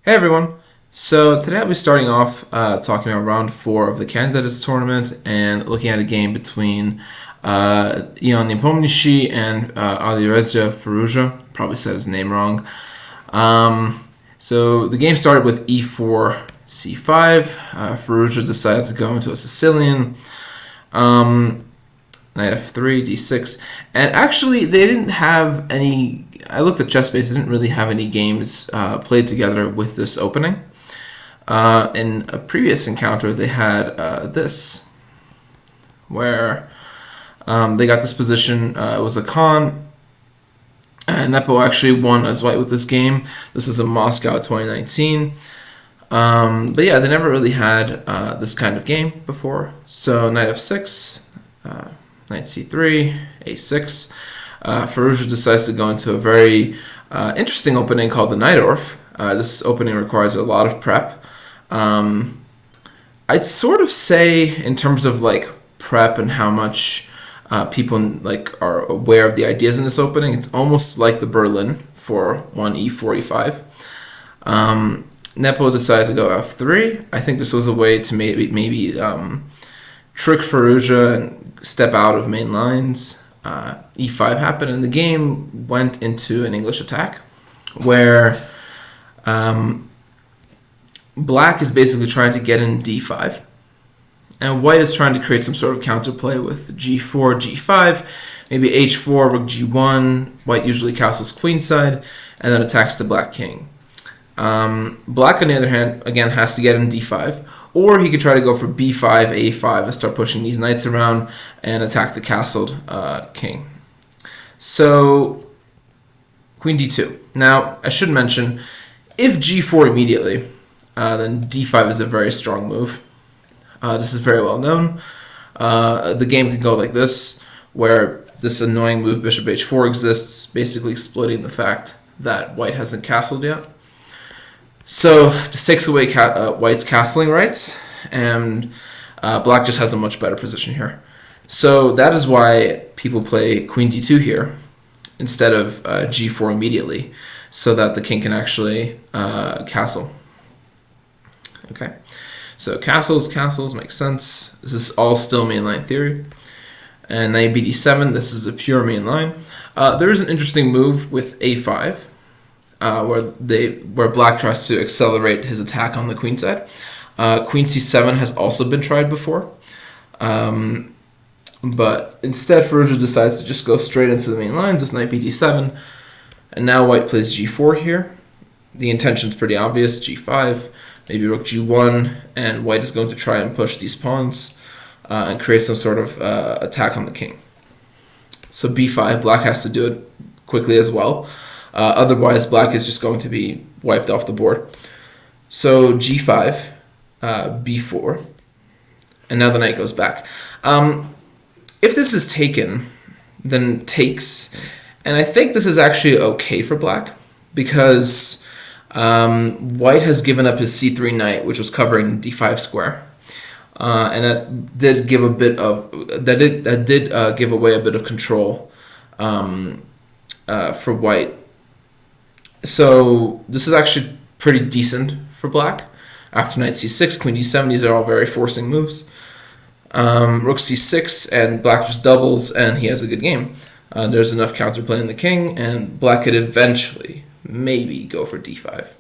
Hey everyone! So today I'll be starting off talking about round 4 of the Candidates Tournament and looking at a game between Nepomniachtchi and Alireza Firouzja. Probably said his name wrong. So the game started with e4, c5. Firouzja decided to go into a Sicilian. Knight f3, d6, and actually they didn't have any. I looked at ChessBase; they didn't really have any games played together with this opening. In a previous encounter, they had this, where they got this position. It was a Khan, and Nepo actually won as white with this game. This is in Moscow 2019. But yeah, they never really had this kind of game before. So knight f6. Knight c3, a6. Firouzja decides to go into a very interesting opening called the Najdorf. This opening requires a lot of prep. I'd sort of say, in terms of like prep and how much people like are aware of the ideas in this opening, it's almost like the Berlin for 1e4, e5. Nepo decided to go f3. I think this was a way to maybe trick Firouzja and step out of main lines. E5 happened, and the game went into an English attack, where black is basically trying to get in d5, and white is trying to create some sort of counterplay with g4, g5, maybe h4, rook g1. White usually castles queenside, and then attacks the black king. Black, on the other hand, again has to get in d5, or he could try to go for b5, a5, and start pushing these knights around and attack the castled king. So, queen d2. Now, I should mention, if g4 immediately, then d5 is a very strong move. This is very well known. The game could go like this, where this annoying move bishop h4 exists, basically exploiting the fact that white hasn't castled yet. So this takes away white's castling rights, and black just has a much better position here. So that is why people play queen d2 here instead of g4 immediately, so that the king can actually castle. Okay, so castles makes sense. This is all still mainline theory. And knight bd7, this is a pure mainline. There is an interesting move with a5. Where black tries to accelerate his attack on the queen side. Queen c7 has also been tried before, but instead Firouzja decides to just go straight into the main lines with knight bd7, and now white plays g4 here. The intention is pretty obvious: g5, maybe rook g1, and white is going to try and push these pawns and create some sort of attack on the king. So b5, black has to do it quickly as well. Otherwise, black is just going to be wiped off the board. So g5, b4, and now the knight goes back. If this is taken, then takes, and I think this is actually okay for black, because white has given up his c3 knight, which was covering d5 square, and that did give give away a bit of control for white. So this is actually pretty decent for black. After knight c6, queen d7, these are all very forcing moves. Rook c6, and black just doubles, and he has a good game. There's enough counterplay in the king, and black could eventually, maybe, go for d5.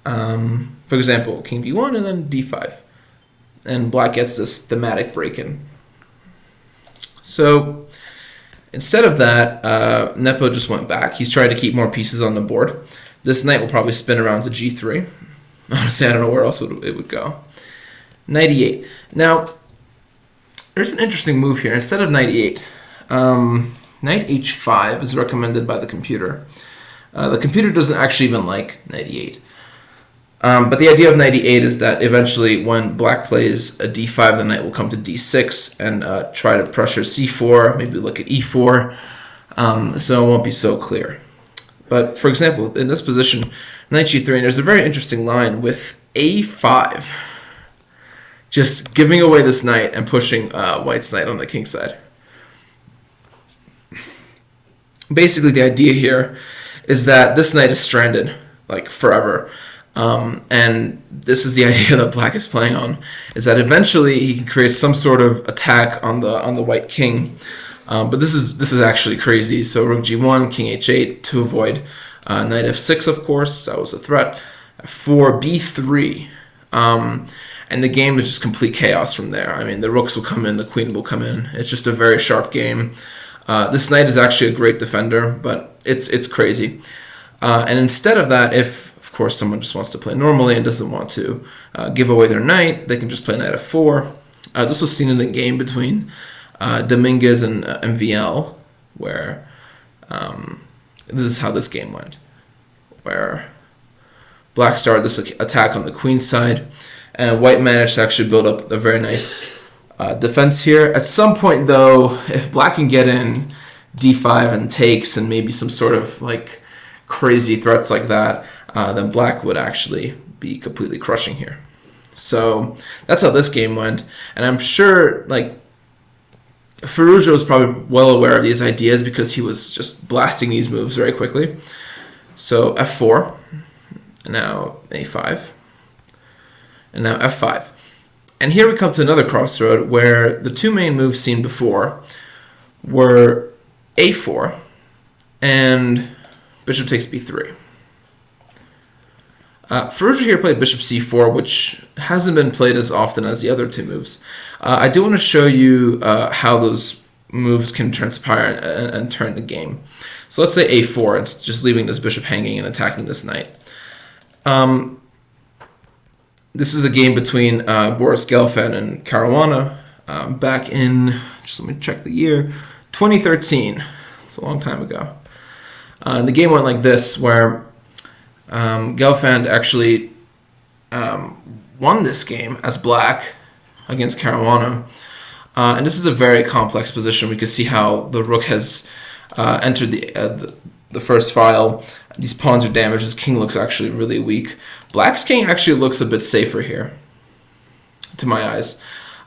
For example, king b1, and then d5. And black gets this thematic break-in. So instead of that, Nepo just went back. He's trying to keep more pieces on the board. This knight will probably spin around to g3. Honestly, I don't know where else it would go. Knight e8. Now, there's an interesting move here. Instead of knight e8, knight h5 is recommended by the computer. The computer doesn't actually even like knight e8. But the idea of knight e8 is that eventually when black plays a d5, the knight will come to d6 and try to pressure c4, maybe look at e4, so it won't be so clear. But for example, in this position, knight g3, and there's a very interesting line with a5, just giving away this knight and pushing white's knight on the king side. Basically, the idea here is that this knight is stranded, like forever. And this is the idea that black is playing on, is that eventually he can create some sort of attack on the white king. But this is actually crazy. So rook g1, king h8 to avoid knight f6, of course. That was a threat. For b3. And the game is just complete chaos from there. I mean, the rooks will come in, the queen will come in. It's just a very sharp game. This knight is actually a great defender, but it's crazy. And instead of that, if, of course, someone just wants to play normally and doesn't want to give away their knight, they can just play knight f4. This was seen in the game between Dominguez and MVL, where this is how this game went, where black started this attack on the queen's side, and white managed to actually build up a very nice defense here. At some point, though, if black can get in d5 and takes and maybe some sort of like crazy threats like that, then black would actually be completely crushing here. So that's how this game went, and I'm sure like Firouzja was probably well aware of these ideas because he was just blasting these moves very quickly. So f4, and now a5, and now f5. And here we come to another crossroad where the two main moves seen before were a4 and bishop takes b3. Firouzja here played bishop c4, which hasn't been played as often as the other two moves. I do want to show you how those moves can transpire and turn the game. So let's say a4, it's just leaving this bishop hanging and attacking this knight. This is a game between Boris Gelfand and Caruana back in, just let me check the year, 2013. It's a long time ago. The game went like this, where Gelfand actually won this game as black against Caruana. And this is a very complex position. We can see how the rook has entered the first file. These pawns are damaged. His king looks actually really weak. Black's king actually looks a bit safer here, to my eyes.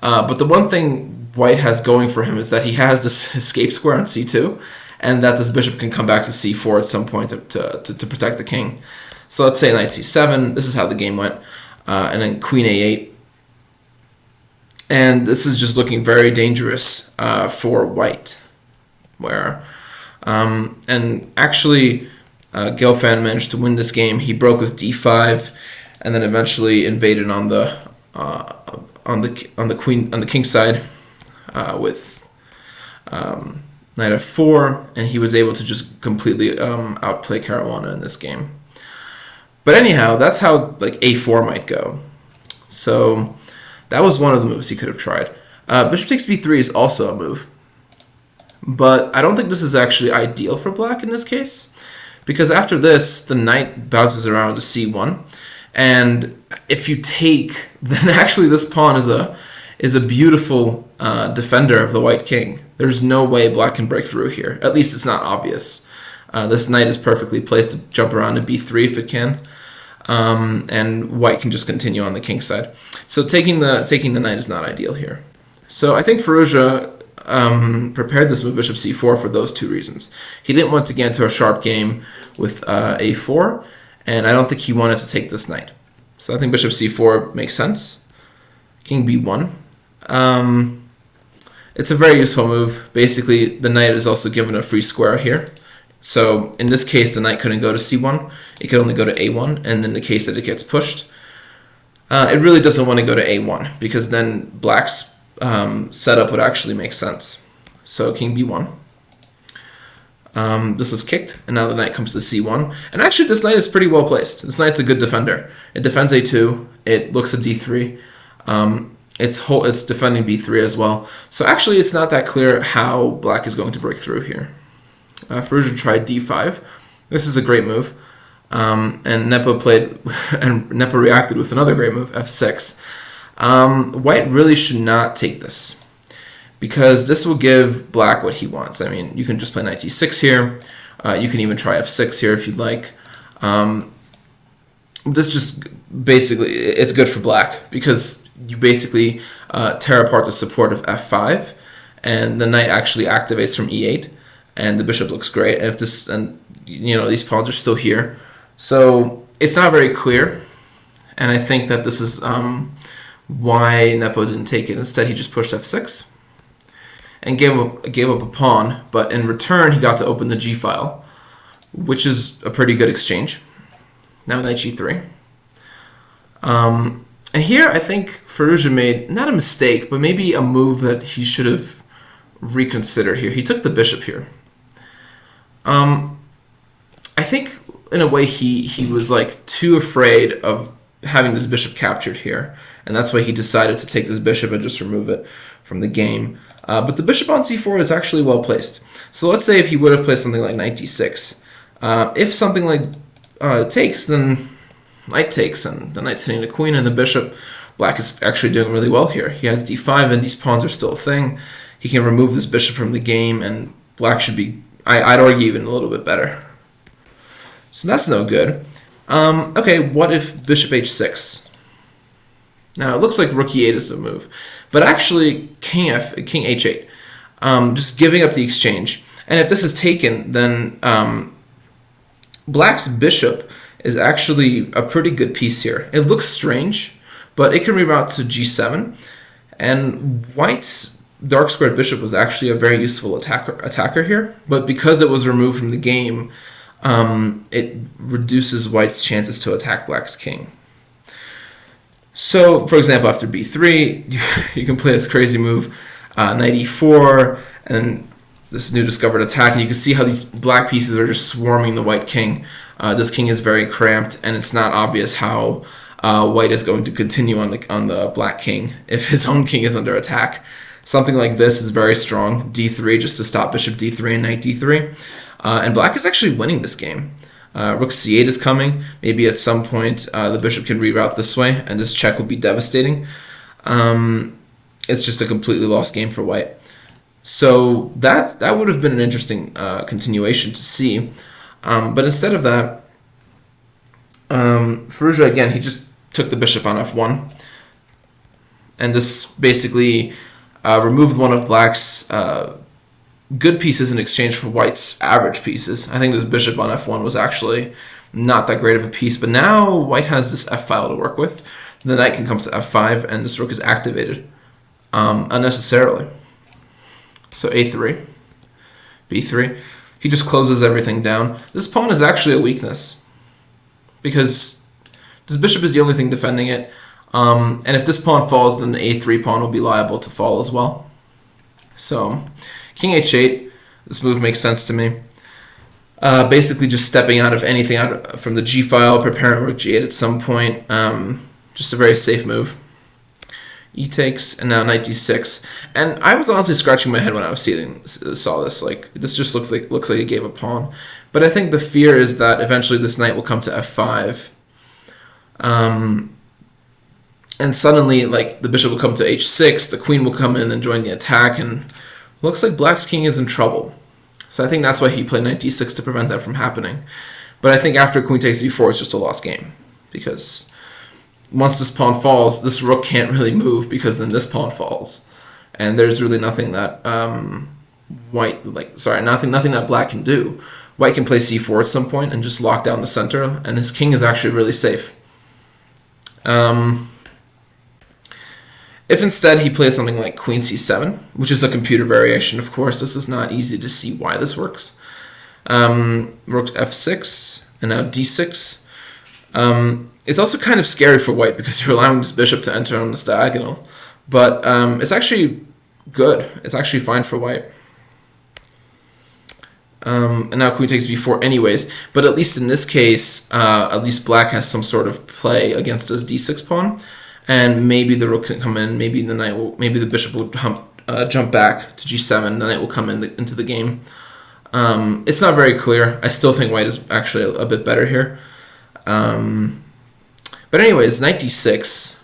But the one thing white has going for him is that he has this escape square on c2, and that this bishop can come back to c4 at some point to protect the king. So let's say knight c7. This is how the game went. And then queen a8. And this is just looking very dangerous for white. Where, and actually, Gelfand managed to win this game. He broke with d5, and then eventually invaded on the king side with knight f4, and he was able to just completely outplay Caruana in this game. But anyhow, that's how like a4 might go. So that was one of the moves he could have tried. Bishop takes b3 is also a move, but I don't think this is actually ideal for black in this case, because after this, the knight bounces around to c1, and if you take, then actually this pawn is a beautiful defender of the white king. There's no way black can break through here. At least it's not obvious. This knight is perfectly placed to jump around to b3 if it can, and white can just continue on the king side. So taking the knight is not ideal here. So I think Firouzja prepared this move bishop c4 for those two reasons. He didn't want to get into a sharp game with a4, and I don't think he wanted to take this knight. So I think bishop c4 makes sense. King b1. It's a very useful move. Basically, the knight is also given a free square here. So in this case, the knight couldn't go to c1. It could only go to a1, and in the case that it gets pushed, it really doesn't want to go to a1, because then black's setup would actually make sense. So king b1. This was kicked, and now the knight comes to c1. And actually, this knight is pretty well placed. This knight's a good defender. It defends a2. It looks at d3. It's defending b3 as well. So actually, it's not that clear how black is going to break through here. Firouzja tried d5. This is a great move. And Nepo reacted with another great move, f6. White really should not take this, because this will give black what he wants. I mean, you can just play knight d6 here. You can even try f6 here if you'd like. This just basically, it's good for black, because you basically tear apart the support of f5, and the knight actually activates from e8, and the bishop looks great. And if this, and you know, these pawns are still here, so it's not very clear And I think that this is why Nepo didn't take it. Instead, he just pushed f6 and gave up a pawn. But in return, he got to open the g file, which is a pretty good exchange. Now knight g3. And here, I think Firouzja made not a mistake, but maybe a move that he should have reconsidered here. He took the bishop here. I think in a way he was like too afraid of having this bishop captured here, and that's why he decided to take this bishop and just remove it from the game. But the bishop on c4 is actually well placed. So let's say if he would have placed something like knight d6, if something like takes, then knight takes, and the knight's hitting the queen and the bishop. Black is actually doing really well here. He has d5, and these pawns are still a thing. He can remove this bishop from the game, and black should be, I'd argue, even a little bit better. So that's no good. Okay, what if bishop h6? Now, it looks like rook e8 is the move, but actually king h8, just giving up the exchange. And if this is taken, then black's bishop is actually a pretty good piece here. It looks strange, but it can reroute to g7, and white's dark squared bishop was actually a very useful attacker here, but because it was removed from the game, it reduces white's chances to attack black's king. So, for example, after b3, you can play this crazy move, knight e4, and this new discovered attack, and you can see how these black pieces are just swarming the white king. This king is very cramped, and it's not obvious how white is going to continue on the black king if his own king is under attack. Something like this is very strong, d3, just to stop bishop d3 and knight d3. And black is actually winning this game. Rook c8 is coming. Maybe at some point the bishop can reroute this way, and this check will be devastating. It's just a completely lost game for white. So that would have been an interesting continuation to see. But instead of that, Firouzja, again, he just took the bishop on f1. And this basically removed one of black's good pieces in exchange for white's average pieces. I think this bishop on f1 was actually not that great of a piece, but now white has this f file to work with. The knight can come to f5, and this rook is activated unnecessarily. So a3, b3. He just closes everything down. This pawn is actually a weakness, because this bishop is the only thing defending it. And if this pawn falls, then the a3 pawn will be liable to fall as well. So king h8, this move makes sense to me. Basically just stepping out of anything out from the g file, preparing rook g8 at some point. Just a very safe move. E takes, and now knight d6. And I was honestly scratching my head when I saw this. Like, this just looks like it gave a pawn. But I think the fear is that eventually this knight will come to f5. And suddenly, like, the bishop will come to h6, the queen will come in and join the attack, and looks like black's king is in trouble. So I think that's why he played knight d6 to prevent that from happening. But I think after queen takes b4, it's just a lost game, because once this pawn falls, this rook can't really move, because then this pawn falls, and there's really nothing that nothing that black can do. White can play c4 at some point and just lock down the center, and his king is actually really safe. If instead he plays something like queen c7, which is a computer variation, of course, this is not easy to see why this works. Rook f6, and now d6. It's also kind of scary for white, because you're allowing this bishop to enter on this diagonal. But it's actually good. It's actually fine for white. And now queen takes b4 anyways. But at least in this case, at least black has some sort of play against his d6 pawn. And maybe the rook can come in, maybe the bishop will jump back to g7, the knight will come into the game. It's not very clear. I still think white is actually a bit better here. But anyways, knight d6, it's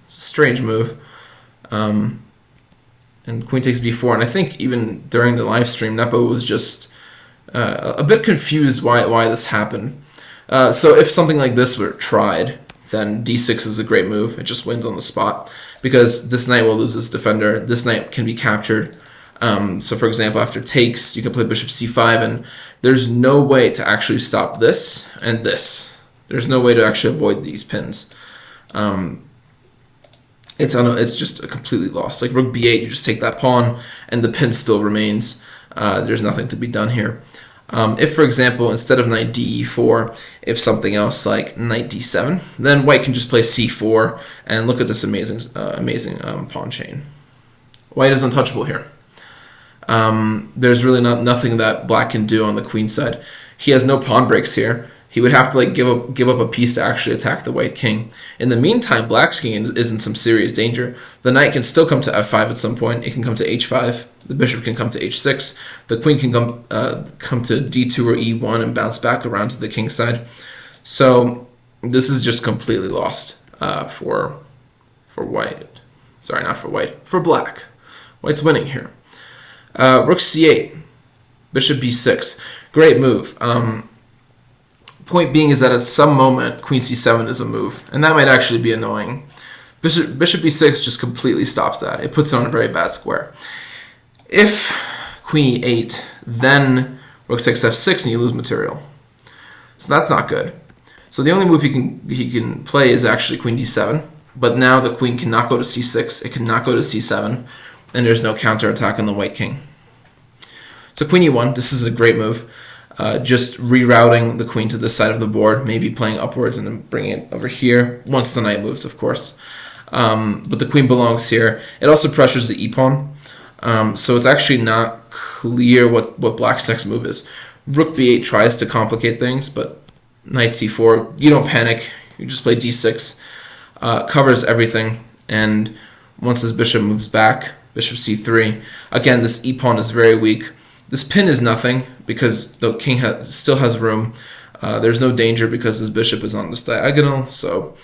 a strange move. And queen takes b4, and I think even during the live stream, Nepo was just a bit confused why this happened. So if something like this were tried, then d6 is a great move. It just wins on the spot, because this knight will lose its defender. This knight can be captured. So for example, after takes, you can play bishop c5, and there's no way to actually stop this and this. There's no way to actually avoid these pins. it's just a completely lost. Like rook b8, you just take that pawn, and the pin still remains. There's nothing to be done here. If, for example, instead of knight de4, if something else like knight d7, then white can just play c4, and look at this amazing pawn chain. White is untouchable here. There's really nothing that black can do on the queen side. He has no pawn breaks here. He would have to like give up a piece to actually attack the white king. In the meantime, black's king is in some serious danger. The knight can still come to f5 at some point. It can come to h5. The bishop can come to h6. The queen can come to d2 or e1 and bounce back around to the king's side. So this is just completely lost for white. Sorry, not for white. For black. White's winning here. Rook c8. Bishop b6. Great move. Point being is that at some moment, queen c7 is a move, and that might actually be annoying. Bishop b6 just completely stops that. It puts it on a very bad square. If queen e8, then rook takes f6 and you lose material. So that's not good. So the only move he can play is actually queen d7, but now the queen cannot go to c6, it cannot go to c7, and there's no counterattack on the white king. So queen e1, this is a great move. Just rerouting the queen to this side of the board, maybe playing upwards and then bringing it over here, once the knight moves, of course. But the queen belongs here. It also pressures the e-pawn, so it's actually not clear what black's next move is. Rook b8 tries to complicate things, but knight c4, you don't panic, you just play d6, covers everything, and once his bishop moves back, bishop c3, again, this e-pawn is very weak. This pin is nothing because the king still has room. There's no danger because his bishop is on this diagonal, so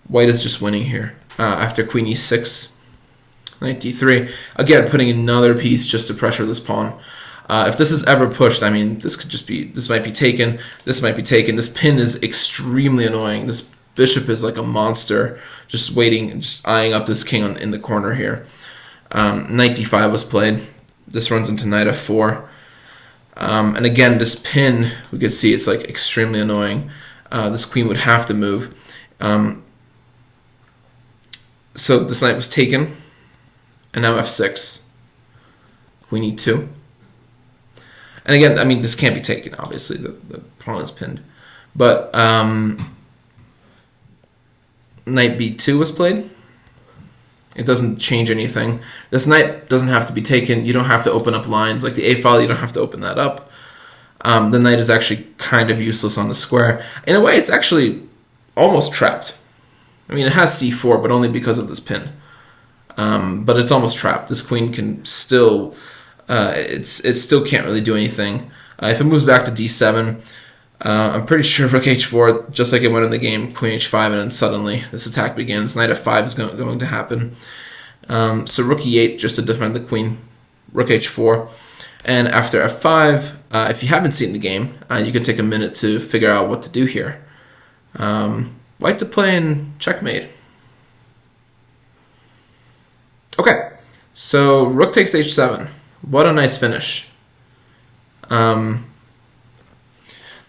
white is just winning here. After queen e6, knight d3, again putting another piece just to pressure this pawn. If this is ever pushed, I mean, this might be taken, this might be taken. This pin is extremely annoying. This bishop is like a monster, just waiting, just eyeing up this king in the corner here. Knight d5 was played. This runs into knight f4. And again, this pin, we can see it's like extremely annoying. This queen would have to move. So this knight was taken, and now f6. Queen e2. And again, I mean, this can't be taken, obviously, the pawn is pinned. But knight b2 was played. It doesn't change anything. This knight doesn't have to be taken. You don't have to open up lines. Like the a file, you don't have to open that up. The knight is actually kind of useless on the square. In a way, it's actually almost trapped. I mean, it has c4, but only because of this pin. But it's almost trapped. This queen can still, it still can't really do anything. If it moves back to d7, I'm pretty sure rook h4, just like it went in the game, queen h5, and then suddenly this attack begins. Knight f5 is going to happen. So rook e8 just to defend the queen, rook h4. And after f5, if you haven't seen the game, you can take a minute to figure out what to do here. White to play in checkmate. Okay, so rook takes h7. What a nice finish.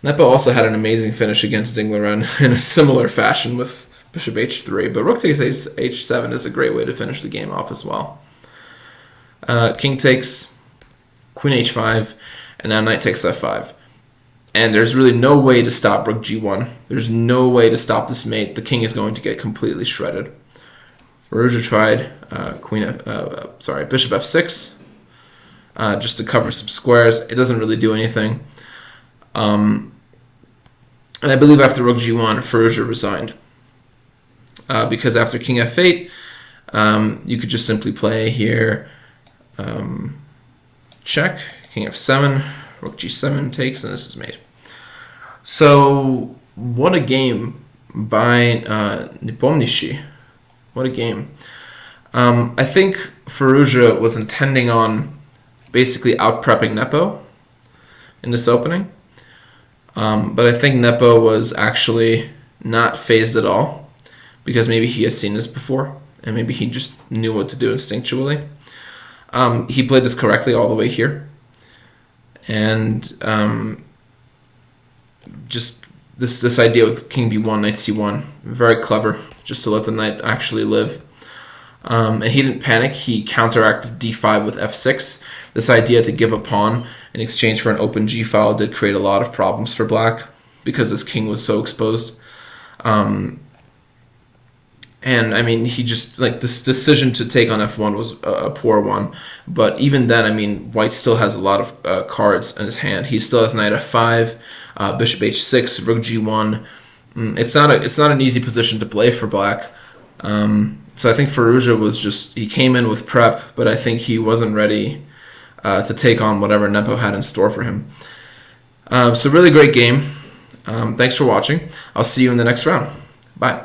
Nepo also had an amazing finish against Dingleren in a similar fashion with bishop h3, but rook takes h7 is a great way to finish the game off as well. King takes, queen h5, and now knight takes f5. And there's really no way to stop rook g1. There's no way to stop this mate. The king is going to get completely shredded. Firouzja tried bishop f6 just to cover some squares. It doesn't really do anything. And I believe after rook g1, Firouzja resigned. Because after king f8, you could just simply play here, check, king f7, rook g7 takes, and this is made. So, what a game by Nepomniachtchi. What a game. I think Firouzja was intending on basically out-prepping Nepo in this opening. But I think Nepo was actually not phased at all, because maybe he has seen this before, and maybe he just knew what to do instinctually. He played this correctly all the way here, and just this idea with king b1, knight c1, very clever, just to let the knight actually live. And he didn't panic. He counteracted d5 with f6. This idea to give a pawn in exchange for an open g-file did create a lot of problems for black because his king was so exposed. And I mean, he just, like, this decision to take on f1 was a poor one. But even then, I mean, white still has a lot of cards in his hand. He still has knight f5, bishop h6, rook g1. It's not an easy position to play for black. So I think Firouzja was he came in with prep, but I think he wasn't ready to take on whatever Nepo had in store for him. So really great game. Thanks for watching. I'll see you in the next round. Bye.